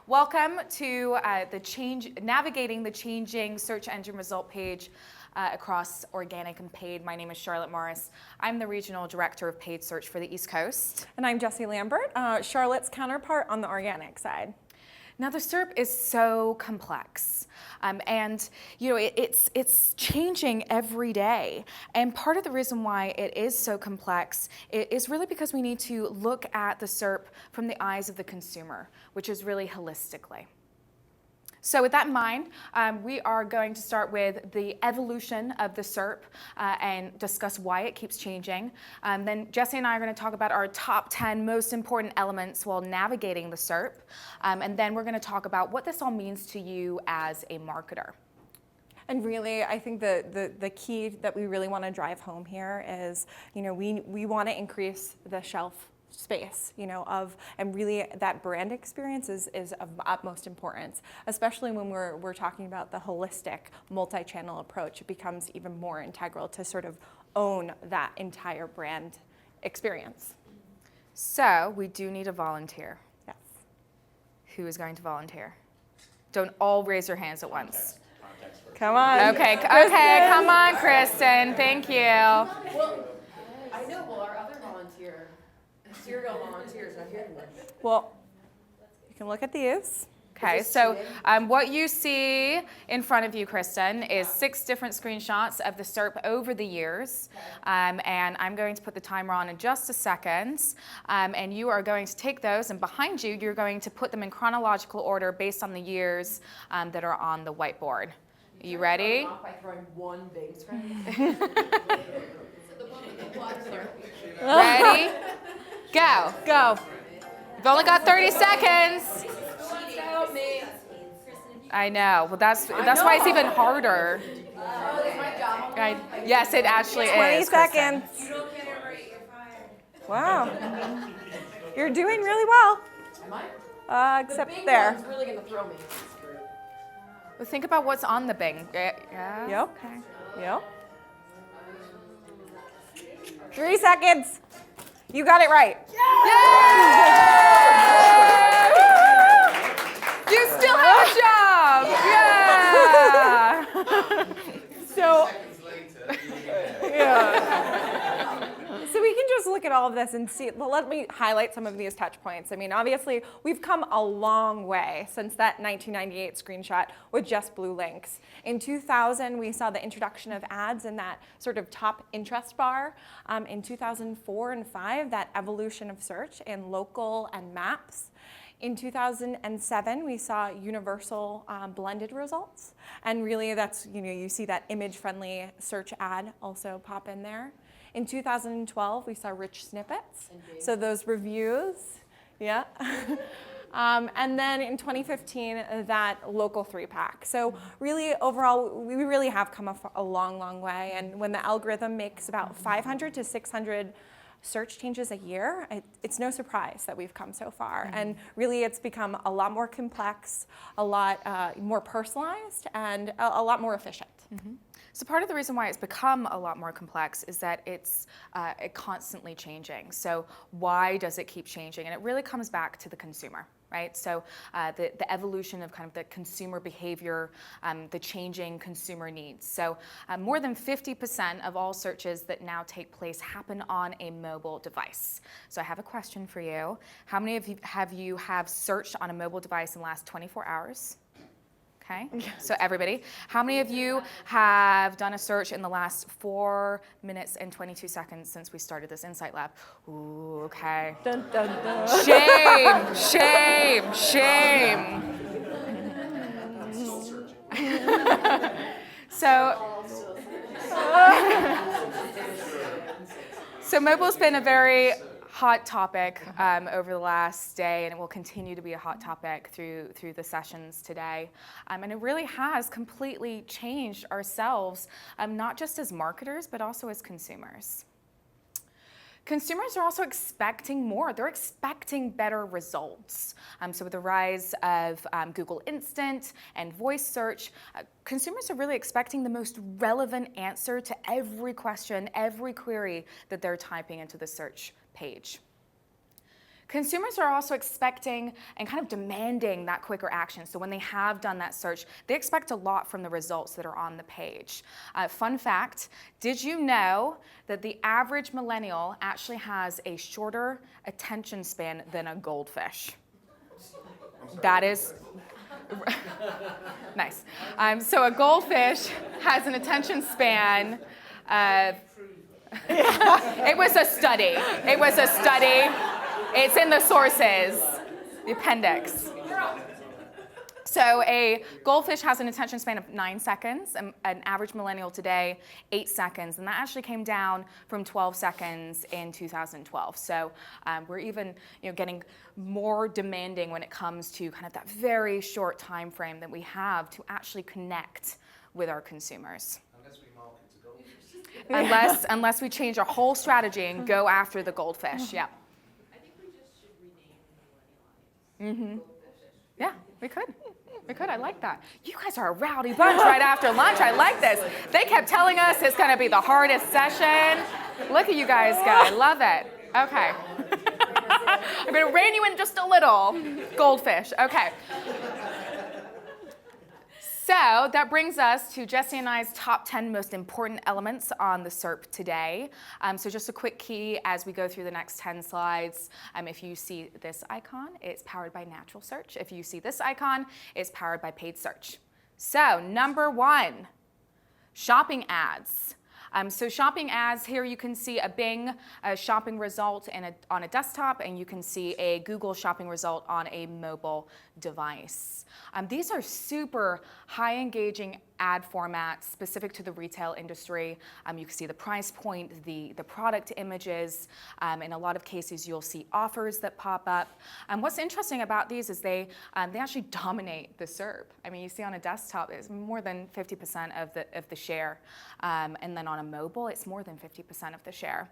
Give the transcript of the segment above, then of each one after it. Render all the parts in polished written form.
Welcome to navigating the changing search engine result page across organic and paid. My name is Charlotte Morris. I'm the Regional Director of Paid Search for the East Coast. And I'm Jessie Lambert, Charlotte's counterpart on the organic side. Now the SERP is so complex, and it's changing every day. And part of the reason why it is so complex is really because we need to look at the SERP from the eyes of the consumer, which is really holistically. So with that in mind, we are going to start with the evolution of the SERP and discuss why it keeps changing. Then Jessie and I are going to talk about our top 10 most important elements while navigating the SERP. And then we're going to talk about what this all means to you as a marketer. And really, I think the key that we really want to drive home here is, we want to increase the shelf space, and really that brand experience is of utmost importance, especially when we're talking about the holistic multi-channel approach. It becomes even more integral to sort of own that entire brand experience. So we do need a volunteer. Yes. Who is going to volunteer? Don't all raise your hands at once. Come on. Okay, come on, Kristen. Thank you. Well, I know, our other volunteer, serial volunteers are here. Well, you can look at these. Okay, so what you see in front of you, Kristen, is 6 different screenshots of the SERP over the years. And I'm going to put the timer on in just a second. And you are going to take those, and behind you, you're going to put them in chronological order based on the years that are on the whiteboard. Are you ready? Off by throwing one big screen. Ready? Go. Go. You've only got 30 seconds. I know. Well, that's why it's even harder. Yes, it actually is. 20 seconds. You don't get it right, you're fired. Wow. You're doing really well. Am I? Except the big there. one's really gonna throw me. Well, think about what's on the Bing. Yeah. Yep. Okay. Yep. 3 seconds. You got it right. Yay! You still have a job. Yeah. So, So we can just look at all of this and see. Well, let me highlight some of these touch points. I mean, obviously, we've come a long way since that 1998 screenshot with just blue links. In 2000, we saw the introduction of ads in that sort of top interest bar. In 2004 and 5, that evolution of search in local and maps. In 2007, we saw universal blended results. And really, that's, you see that image-friendly search ad also pop in there. In 2012, we saw rich snippets. So those reviews, yeah. And then in 2015, that local 3-pack. So really, overall, we really have come a long, long way. And when the algorithm makes about 500 to 600 search changes a year, it's no surprise that we've come so far. Mm-hmm. And really, it's become a lot more complex, a lot more personalized, and a lot more efficient. Mm-hmm. So part of the reason why it's become a lot more complex is that it's constantly changing. So why does it keep changing? And it really comes back to the consumer, right? So the evolution of kind of the consumer behavior, the changing consumer needs. So more than 50% of all searches that now take place happen on a mobile device. So I have a question for you. How many of you have searched on a mobile device in the last 24 hours? Okay, so everybody. How many of you have done a search in the last 4 minutes and 22 seconds since we started this Insight Lab? Ooh, okay. Dun, dun, dun. Shame, shame, shame. So mobile's been a very hot topic over the last day, and it will continue to be a hot topic through the sessions today. And it really has completely changed ourselves, not just as marketers, but also as consumers. Consumers are also expecting more. They're expecting better results. So with the rise of Google Instant and voice search, consumers are really expecting the most relevant answer to every question, every query that they're typing into the search page. Consumers are also expecting and kind of demanding that quicker action. So when they have done that search, they expect a lot from the results that are on the page. Fun fact, did you know that the average millennial actually has a shorter attention span than a goldfish? That is nice. So a goldfish has an attention span of, it was a study. It was a study. It's in the sources, the appendix. So a goldfish has an attention span of 9 seconds, an average millennial today, 8 seconds, and that actually came down from 12 seconds in 2012. So we're even getting more demanding when it comes to kind of that very short time frame that we have to actually connect with our consumers. Unless we market to goldfish. Unless we change our whole strategy and go after the goldfish, yeah. I think we just should rename the millennial audience. Yeah, we could. We could. I like that. You guys are a rowdy bunch right after lunch. I like this. They kept telling us it's going to be the hardest session. Look at you guys go. I love it. Okay. I'm going to rein you in just a little. Goldfish. Okay. So that brings us to Jessie and I's top 10 most important elements on the SERP today. So just a quick key as we go through the next 10 slides. If you see this icon, it's powered by natural search. If you see this icon, it's powered by paid search. So number 1, shopping ads. So shopping ads, here you can see a Bing shopping result on a desktop, and you can see a Google shopping result on a mobile device. These are super high engaging ad formats specific to the retail industry. You can see the price point, the product images. In a lot of cases, you'll see offers that pop up. What's interesting about these is they actually dominate the SERP. I mean, you see on a desktop, it's more than 50% of the share. And then on a mobile, it's more than 50% of the share.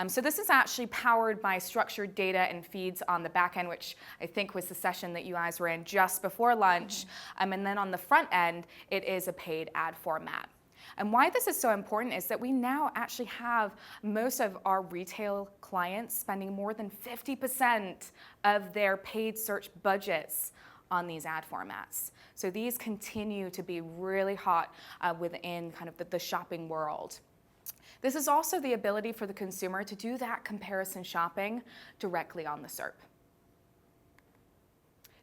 So this is actually powered by structured data and feeds on the back end, which I think was the session that you guys were in just before lunch. And then on the front end, it is a paid ad format. And why this is so important is that we now actually have most of our retail clients spending more than 50% of their paid search budgets on these ad formats. So these continue to be really hot within kind of the shopping world. This is also the ability for the consumer to do that comparison shopping directly on the SERP.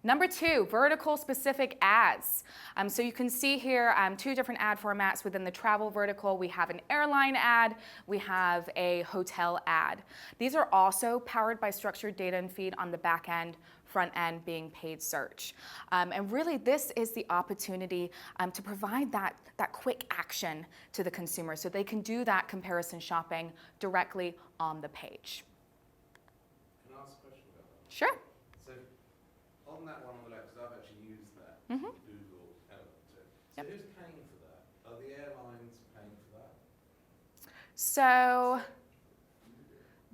Number 2, vertical specific ads. So you can see here 2 different ad formats within the travel vertical. We have an airline ad, we have a hotel ad. These are also powered by structured data and feed on the back end, front end being paid search. And really this is the opportunity to provide that quick action to the consumer so they can do that comparison shopping directly on the page. Can I ask a question about that? Sure. So on that one on the left, because I've actually used that Google element to it. So Yep. who's paying for that? Are the airlines paying for that? So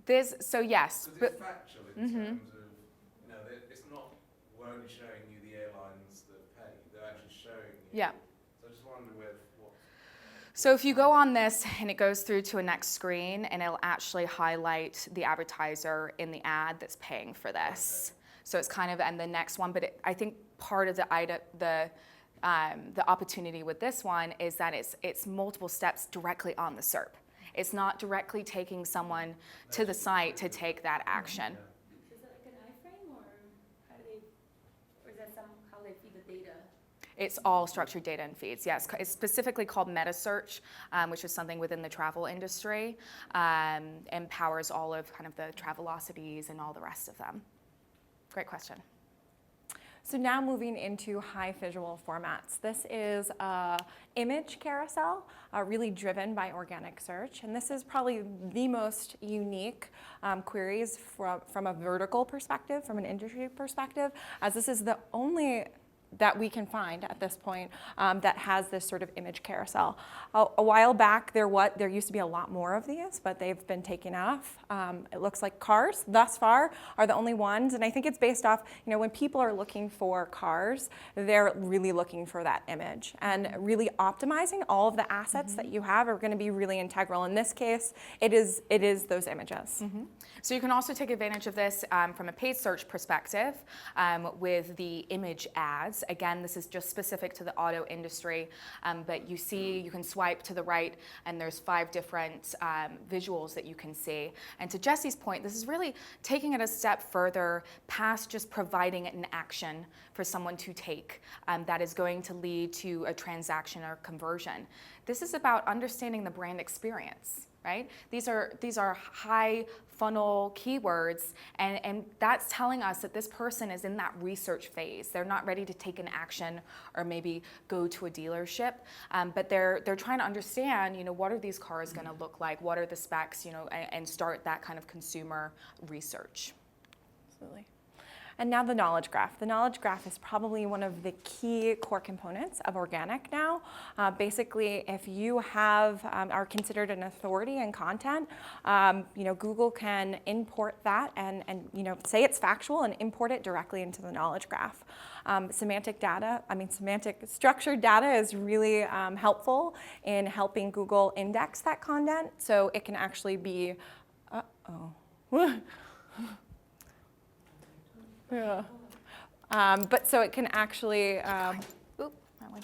yes. Because it's factual in terms of, it's not we're only showing you the airlines that pay, they're actually showing you. Yeah. So I just wonder what. So if you go on this and it goes through to a next screen and it'll actually highlight the advertiser in the ad that's paying for this. Okay. So it's kind of, and the next one, but I think part of the opportunity with this one is that it's multiple steps directly on the SERP. It's not directly taking someone to the site to take that action. Is it like an iframe, or how do they, or is that how they feed the data? It's all structured data and feeds, yes. It's specifically called meta search, which is something within the travel industry, and powers all of kind of the Travelocities and all the rest of them. Great question. So now moving into high visual formats. This is image carousel, really driven by organic search. And this is probably the most unique queries from a vertical perspective, from an industry perspective, as this is the only that we can find at this point that has this sort of image carousel. A while back, there used to be a lot more of these, but they've been taken off. It looks like cars, thus far, are the only ones, and I think it's based off, when people are looking for cars, they're really looking for that image, and really optimizing all of the assets that you have are going to be really integral. In this case, it is those images. So you can also take advantage of this from a paid search perspective with the image ads. Again, this is just specific to the auto industry, but you can swipe to the right and there's 5 different visuals that you can see. And to Jessie's point, this is really taking it a step further past just providing an action for someone to take that is going to lead to a transaction or conversion. This is about understanding the brand experience. Right? These are high funnel keywords, and that's telling us that this person is in that research phase. They're not ready to take an action or maybe go to a dealership, but they're trying to understand, what are these cars going to look like? What are the specs? And start that kind of consumer research. Absolutely. And now the knowledge graph. The knowledge graph is probably one of the key core components of organic now. Basically, if you are considered an authority in content, Google can import that and say it's factual and import it directly into the knowledge graph. Semantic structured data is really helpful in helping Google index that content, so it can actually be, yeah. But so it can actually That one.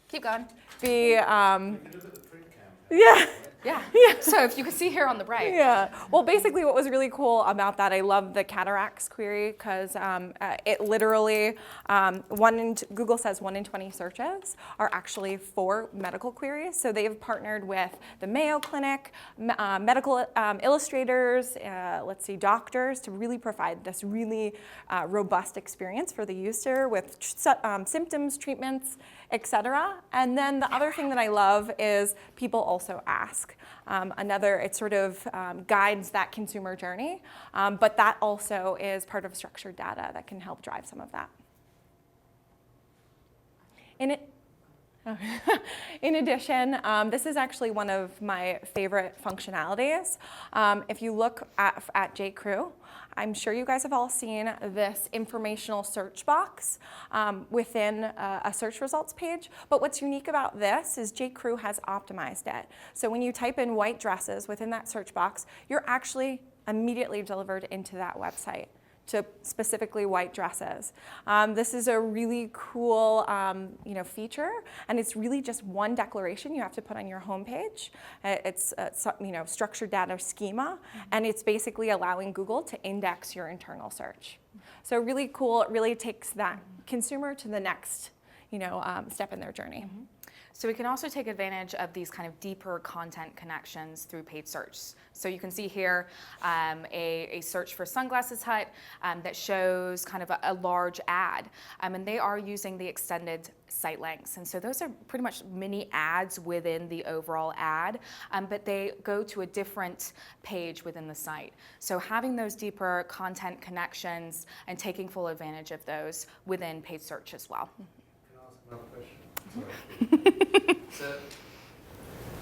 Keep going. be, You can look at the print campaign. yeah. Yeah. So if you can see here on the right. Yeah. Well, basically what was really cool about that, I love the cataracts query because it literally, Google says 1 in 20 searches are actually for medical queries. So they've partnered with the Mayo Clinic, medical illustrators, doctors to really provide this really robust experience for the user with symptoms, treatments, etc. And then the other thing that I love is people also ask. It sort of guides that consumer journey, but that also is part of structured data that can help drive some of that. In addition, this is actually one of my favorite functionalities. If you look at J.Crew, I'm sure you guys have all seen this informational search box within a search results page. But what's unique about this is J.Crew has optimized it. So when you type in white dresses within that search box, you're actually immediately delivered into that website to specifically white dresses. This is a really cool feature, and it's really just one declaration you have to put on your homepage. It's structured data schema, and it's basically allowing Google to index your internal search. So really cool. It really takes that consumer to the next step in their journey. So we can also take advantage of these kind of deeper content connections through paid search. So you can see here a search for Sunglasses Hut that shows kind of a large ad. And they are using the extended site links. And so those are pretty much mini ads within the overall ad, but they go to a different page within the site. So having those deeper content connections and taking full advantage of those within paid search as well. Can I ask another question? So,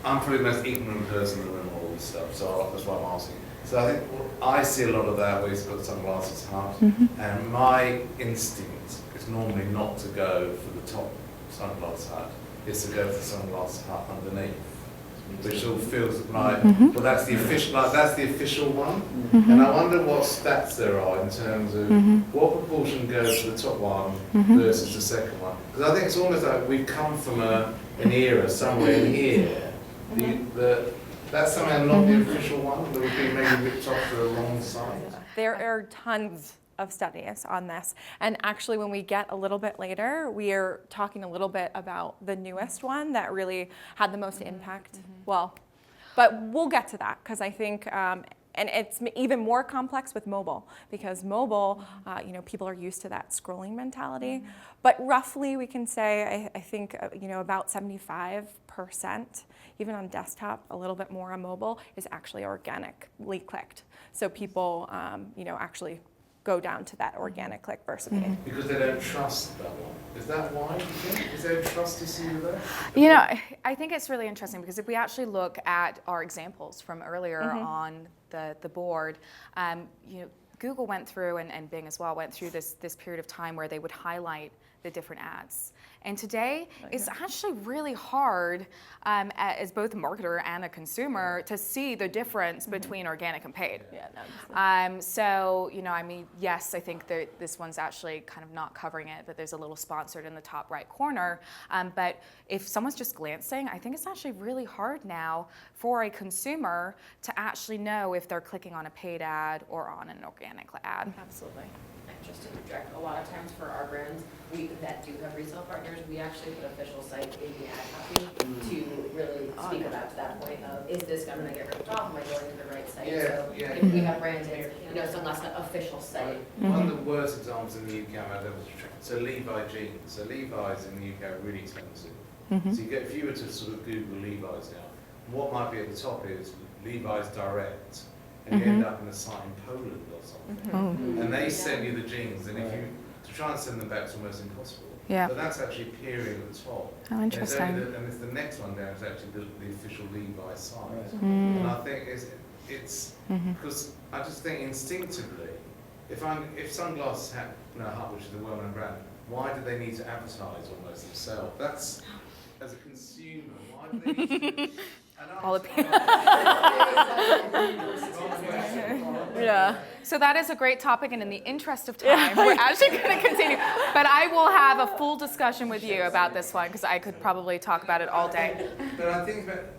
I'm probably the most ignorant person in the room on all this stuff, so that's why I'm asking. So I think I see a lot of that where he's got Sunglasses Hut, and my instinct is normally not to go for the top Sunglasses Hut, it's to go for the Sunglasses Hut underneath, which all feels like, well, that's the official one, and I wonder what stats there are in terms of what proportion goes to the top one versus the second one. Because I think it's almost like we've come from an era somewhere in here. That's somehow not the official one, that would be maybe ripped off the wrong side. There are tons of studies on this, and actually when we get a little bit later, we are talking a little bit about the newest one that really had the most impact. Well, but we'll get to that because I think and it's even more complex with mobile because mobile, people are used to that scrolling mentality. But roughly, we can say I think about 75%, even on desktop, a little bit more on mobile, is actually organically clicked. So people, actually go down to that organic click versus paid. Because they don't trust that one. Is that why, do you think? Is there a trust issue there? You know, I think it's really interesting because if we actually look at our examples from earlier on the board, you know, Google went through, and Bing as well, went through this period of time where they would highlight the different ads. And today, it's actually really hard as both a marketer and a consumer to see the difference between organic and paid. So, you know, I mean, yes, I think that this one's actually kind of not covering it, but there's a little sponsored in the top right corner. But if someone's just glancing, I think it's actually really hard now for a consumer to actually know if they're clicking on a paid ad or on an organic ad. Absolutely. Just to interject, a lot of times for our brands, that do have resale partners, we actually put official site in the ad copy to really speak about to that point of, is this going to get ripped off? Am I going to the right site? So if we have brands in, you know, Sunglass official site. One of the worst examples in the UK, so Levi jeans. So Levi's in the UK are really expensive. So you get, if you were to sort of Google Levi's now, what might be at the top is Levi's Direct. And you end up in a site in Poland or something. And they send you the jeans, and if you to try and send them back, it's almost impossible. But that's actually appearing at the top. Oh, interesting. And it's the next one down is actually the official Levi site. And I think it's because I just think instinctively, if Sunglasses Hut, which is a well-known brand, why do they need to advertise almost themselves? That's, as a consumer, why do they need to? All the So that is a great topic, and in the interest of time, we're actually going to continue. But I will have a full discussion with you about this one because I could probably talk about it all day. But I think that,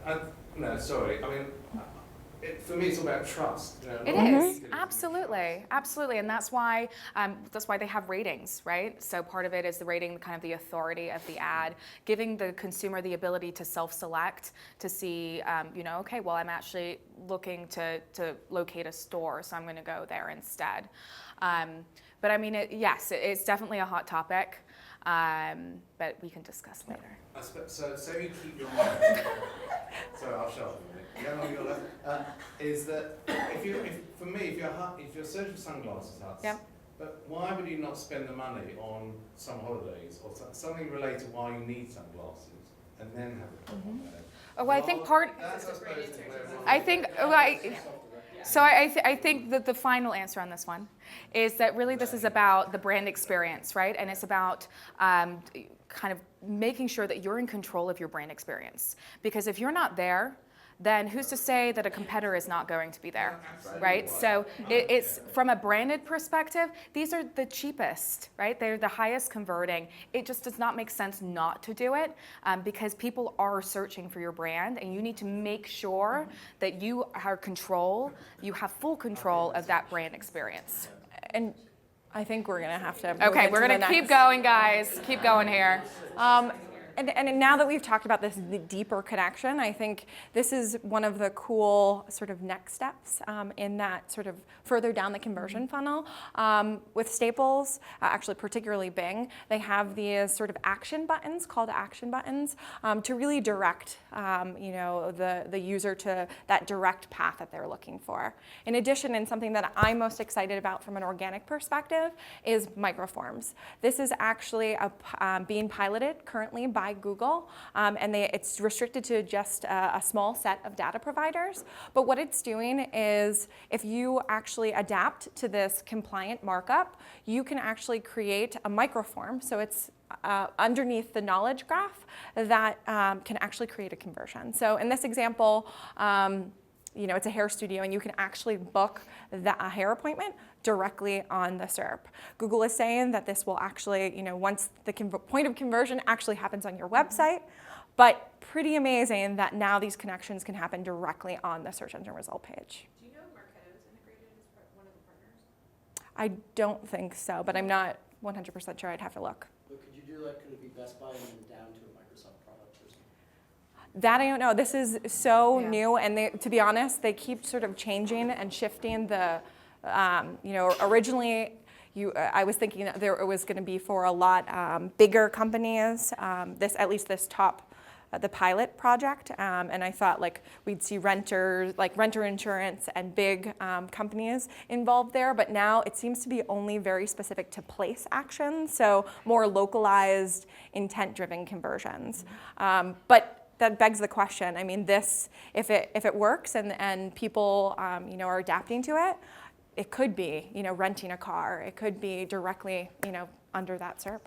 for me, it's all about trust. It is, absolutely, absolutely, and that's why they have ratings, right? So part of it is the rating, kind of the authority of the ad, giving the consumer the ability to self-select to see, you know, okay, well, I'm actually looking to locate a store, so I'm going to go there instead. But I mean, it's definitely a hot topic, but we can discuss later. So you keep your mind. Sorry, I'll shut up a minute. Is that if you're searching for Sunglasses Huts, but why would you not spend the money on summer holidays or something related to why you need sunglasses and then have it on there? Oh, well, I think I think that the final answer on this one is that really this is about the brand experience, right? And it's about kind of making sure that you're in control of your brand experience. Because if you're not there, then who's to say that a competitor is not going to be there, right? So it's from a branded perspective, these are the cheapest, right? They're the highest converting. It just does not make sense not to do it because people are searching for your brand, and you need to make sure that you have full control of that brand experience. And I think we're going to have to. Okay, we're going to keep going, guys. Keep going here. And now that we've talked about this deeper connection, I think this is one of the cool sort of next steps in that sort of further down the conversion funnel. With Staples, actually particularly Bing, they have these sort of action buttons, call to action buttons, to really direct the user to that direct path that they're looking for. In addition, and something that I'm most excited about from an organic perspective is microforms. This is actually being piloted currently by Google, and it's restricted to just a small set of data providers. But what it's doing is, if you actually adapt to this compliant markup, you can actually create a microform. So it's underneath the knowledge graph that can actually create a conversion. So in this example, it's a hair studio, and you can actually book a hair appointment directly on the SERP. Google is saying that this will actually, once the point of conversion actually happens on your website, but pretty amazing that now these connections can happen directly on the search engine result page. Do you know if Marketo is integrated as one of the partners? I don't think so, but I'm not 100% sure. I'd have to look. But could you do could it be Best Buy and then down to a Microsoft product or something? That I don't know. This is so new, and to be honest, they keep sort of changing and shifting the, originally I was thinking that it was going to be for a lot bigger companies, at least this top the pilot project, and I thought like we'd see renter insurance and big companies involved there, but now it seems to be only very specific to place actions, so more localized, intent-driven conversions. But that begs the question. I mean, this, if it works and people are adapting to it, it could be renting a car. It could be directly under that SERP.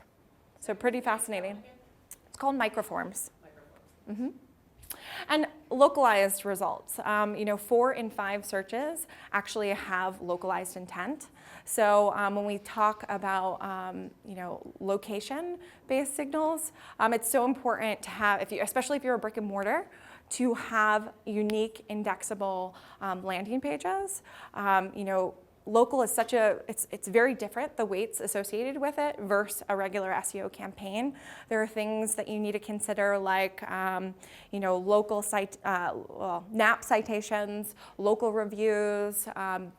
So pretty fascinating. It's called microforms. Mm-hmm. And localized results. 4 in 5 searches actually have localized intent. So when we talk about location-based signals, it's so important to have, especially if you're a brick and mortar, to have unique indexable landing pages. Local is it's very different, the weights associated with it versus a regular SEO campaign. There are things that you need to consider like, local NAP citations, local reviews,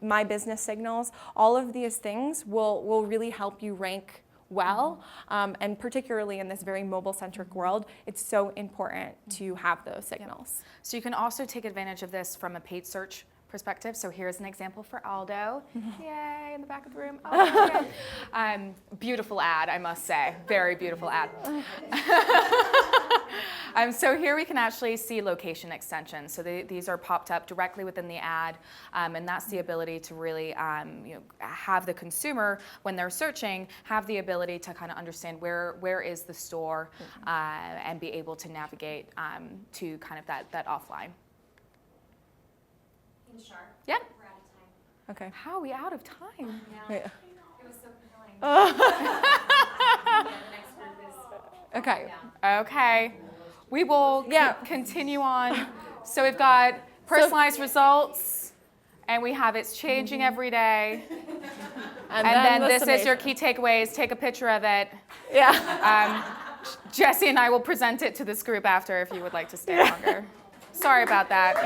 my business signals. All of these things will really help you rank well, and particularly in this very mobile-centric world, it's so important to have those signals. So you can also take advantage of this from a paid search perspective. So here's an example for Aldo. Yay, in the back of the room. Oh, okay. Beautiful ad, I must say. Very beautiful ad. So here we can actually see location extensions. So these are popped up directly within the ad, and that's the ability to really have the consumer, when they're searching, have the ability to kind of understand where is the store, and be able to navigate to kind of that offline. Sharp. Yep. We're out of time. Okay. How are we out of time? Yeah. Yeah. It was so compelling. Yeah, the next group is. Okay. Yeah. Okay. We will continue on. So we've got personalized results, and we have it's changing every day. And then this is your key takeaways. Take a picture of it. Yeah. Jessie and I will present it to this group after if you would like to stay longer. Sorry about that.